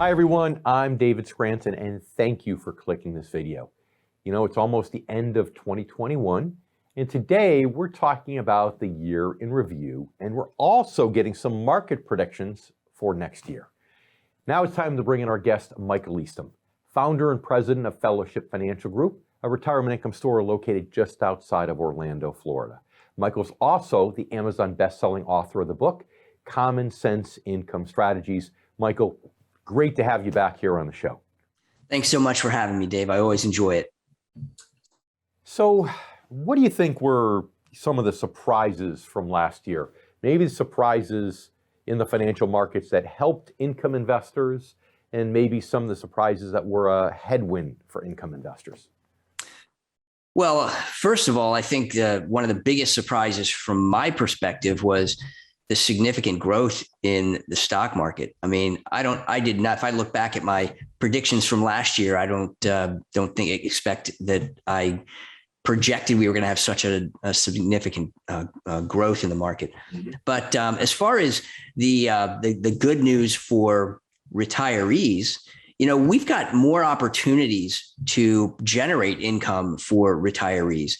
Hi everyone, I'm David Scranton and thank you for clicking this video. You know, it's almost the end of 2021 and today we're talking about the year in review and we're also getting some market predictions for next year. Now it's time to bring in our guest, Michael Eastham, founder and president of Fellowship Financial Group, a retirement income store located just outside of Orlando, Florida. Michael's also the Amazon best-selling author of the book, Common Sense Income Strategies. Michael, great to have you back here on the show. Thanks so much for having me, Dave. I always enjoy it. So what do you think were some of the surprises from last year? Maybe the surprises in the financial markets that helped income investors, and maybe some of the surprises that were a headwind for income investors? Well, first of all, I think one of the biggest surprises from my perspective was the significant growth in the stock market. I mean, I did not, if I look back at my predictions from last year, I don't expect that I projected we were going to have such a significant growth in the market. But as far as the good news for retirees, you know, we've got more opportunities to generate income for retirees,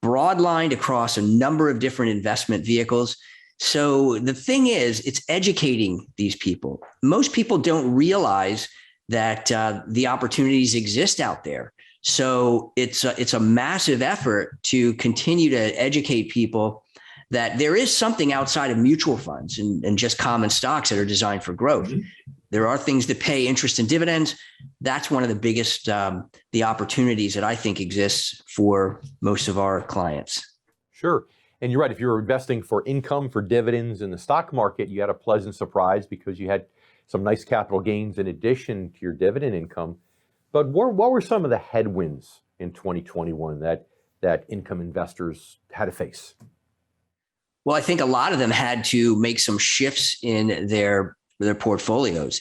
broadlined across a number of different investment vehicles. So the thing is, it's educating these people. Most people don't realize that the opportunities exist out there. So it's a massive effort to continue to educate people that there is something outside of mutual funds and just common stocks that are designed for growth. Mm-hmm. There are things that pay interest and dividends. That's one of the biggest the opportunities that I think exists for most of our clients. Sure. And you're right. If you're investing for income, for dividends in the stock market, you had a pleasant surprise because you had some nice capital gains in addition to your dividend income. But what were some of the headwinds in 2021 that income investors had to face? Well, I think a lot of them had to make some shifts in their portfolios.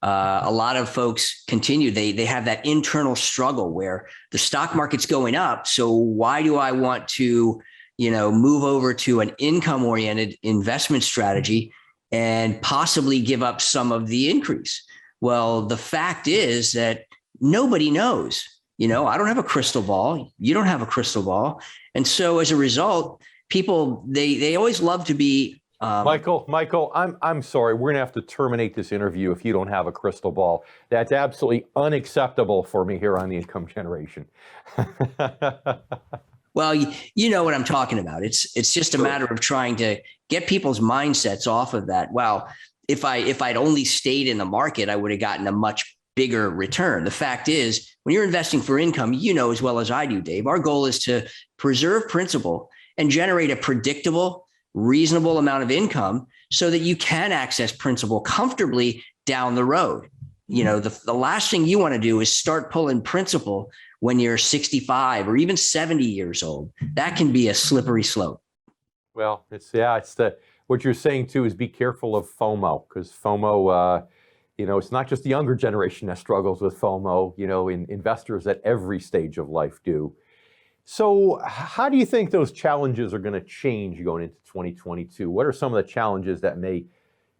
A lot of folks continue. They have that internal struggle where the stock market's going up. So why do I want to, move over to an income-oriented investment strategy and possibly give up some of the increase? Well, the fact is that nobody knows. I don't have a crystal ball. You don't have a crystal ball. And so as a result, people, they always love to be Michael, I'm sorry. We're going to have to terminate this interview if you don't have a crystal ball. That's absolutely unacceptable for me here on the Income Generation. Well, you know what I'm talking about. It's just a matter of trying to get people's mindsets off of that. Well, if I'd only stayed in the market, I would have gotten a much bigger return. The fact is, when you're investing for income, as well as I do, Dave, our goal is to preserve principal and generate a predictable, reasonable amount of income so that you can access principal comfortably down the road. The last thing you want to do is start pulling principal when you're 65 or even 70 years old. That can be a slippery slope. Well, what you're saying too is be careful of FOMO, because FOMO, it's not just the younger generation that struggles with FOMO, investors at every stage of life do. So how do you think those challenges are going to change going into 2022? What are some of the challenges that may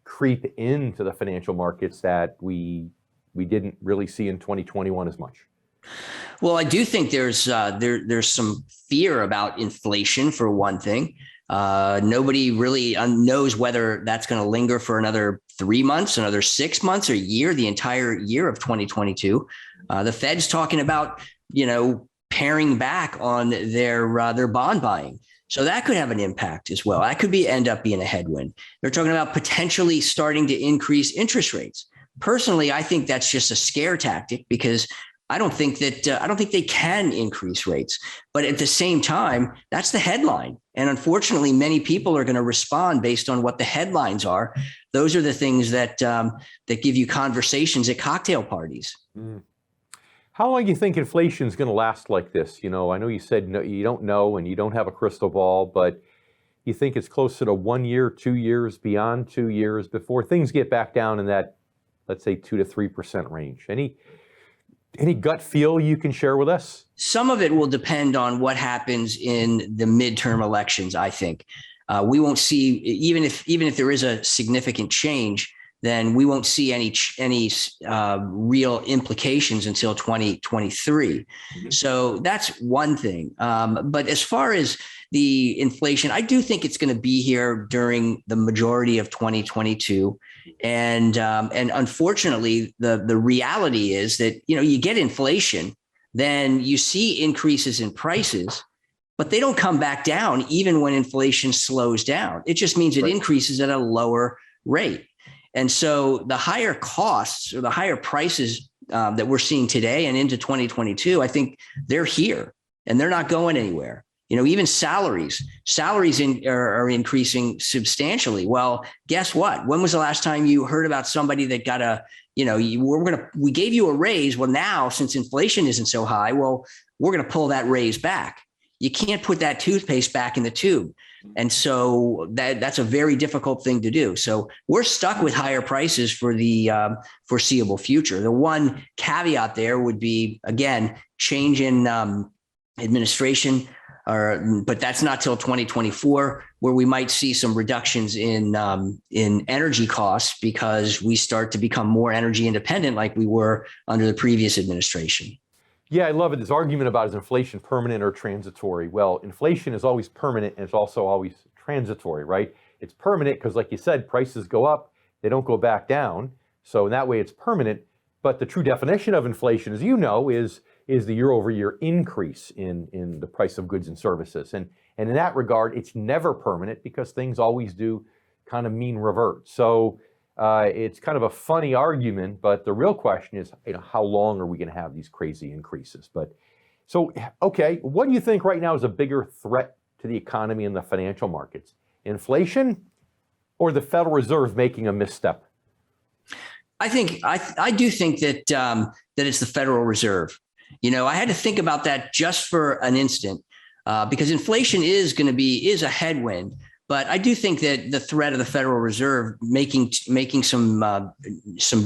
creep into the financial markets that we didn't really see in 2021 as much? Well, I do think there's some fear about inflation, for one thing. Nobody really knows whether that's going to linger for another 3 months, another 6 months, or a year, the entire year of 2022. The Fed's talking about, paring back on their bond buying. So that could have an impact as well. That could end up being a headwind. They're talking about potentially starting to increase interest rates. Personally, I think that's just a scare tactic because I don't think they can increase rates. But at the same time, that's the headline. And unfortunately, many people are going to respond based on what the headlines are. Those are the things that give you conversations at cocktail parties. Mm. How long do you think inflation is going to last like this? I know you said no, you don't know and you don't have a crystal ball, but you think it's closer to 1 year, 2 years, beyond 2 years before things get back down in that, let's say, 2 to 3% range? Any gut feel you can share with us? Some of it will depend on what happens in the midterm elections, I think. We won't see, even if there is a significant change, then we won't see any real implications until 2023. So that's one thing. But as far as the inflation, I do think it's going to be here during the majority of 2022. And unfortunately, the reality is that, you get inflation, then you see increases in prices, but they don't come back down even when inflation slows down. It just means it increases at a lower rate. And so the higher costs or the higher prices that we're seeing today and into 2022, I think they're here and they're not going anywhere. Even salaries are increasing substantially. Well, guess what? When was the last time you heard about somebody that got we gave you a raise? Well, now since inflation isn't so high, well, we're going to pull that raise back. You can't put that toothpaste back in the tube. And so that's a very difficult thing to do. So we're stuck with higher prices for the foreseeable future. The one caveat there would be, again, change in administration, but that's not till 2024, where we might see some reductions in energy costs because we start to become more energy independent like we were under the previous administration. Yeah, I love it. This argument about is inflation permanent or transitory? Well, inflation is always permanent and it's also always transitory, right? It's permanent because, like you said, prices go up, they don't go back down. So in that way, it's permanent. But the true definition of inflation, as you know, is the year-over-year increase in the price of goods and services. And in that regard, it's never permanent because things always do kind of mean revert. So it's kind of a funny argument, but the real question is, how long are we going to have these crazy increases? But so, okay, what do you think right now is a bigger threat to the economy and the financial markets? Inflation or the Federal Reserve making a misstep? I do think that that it's the Federal Reserve. I had to think about that just for an instant because inflation is a headwind. But I do think that the threat of the Federal Reserve making some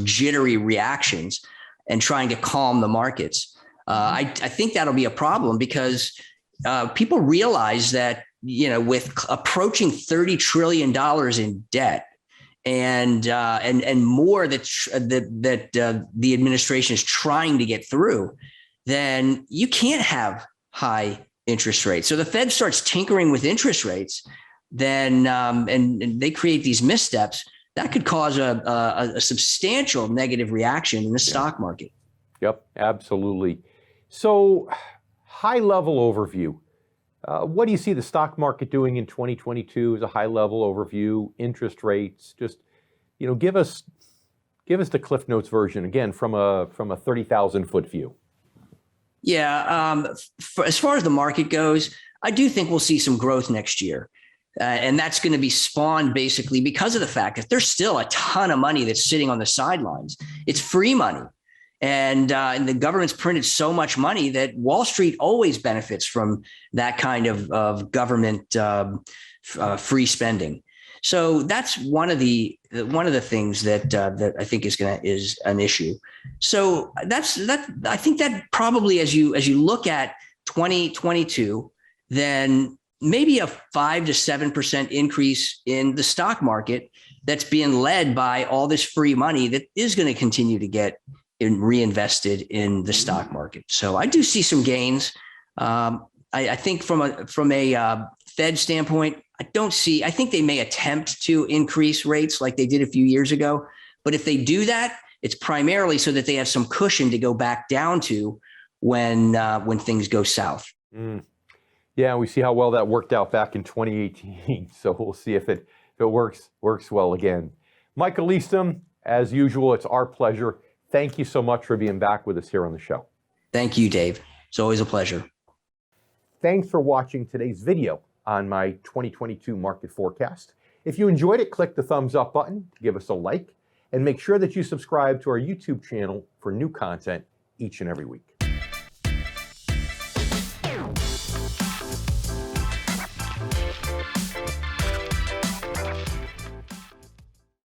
jittery reactions and trying to calm the markets, I think that'll be a problem because people realize that with approaching $30 trillion in debt and more that the administration is trying to get through, then you can't have high interest rates. So the Fed starts tinkering with interest rates. Then and they create these missteps that could cause a substantial negative reaction in the stock market. Yep, absolutely. So high level overview. What do you see the stock market doing in 2022 as a high level overview? Interest rates, just give us the Cliff Notes version again from a 30,000 foot view. Yeah, as far as the market goes, I do think we'll see some growth next year. And that's going to be spawned basically because of the fact that there's still a ton of money that's sitting on the sidelines. It's free money. And the government's printed so much money that Wall Street always benefits from that kind of government free spending. So that's one of the things that I think is an issue. So I think that probably as you look at 2022, then maybe a 5 to 7% increase in the stock market that's being led by all this free money that is going to continue to get reinvested in the stock market. So I do see some gains. I think from a Fed standpoint, I think they may attempt to increase rates like they did a few years ago. But if they do that, it's primarily so that they have some cushion to go back down to when things go south. Yeah, we see how well that worked out back in 2018. So we'll see if it works well again. Michael Eastham, as usual, it's our pleasure. Thank you so much for being back with us here on the show. Thank you, Dave. It's always a pleasure. Thanks for watching today's video on my 2022 market forecast. If you enjoyed it, click the thumbs up button to give us a like and make sure that you subscribe to our YouTube channel for new content each and every week.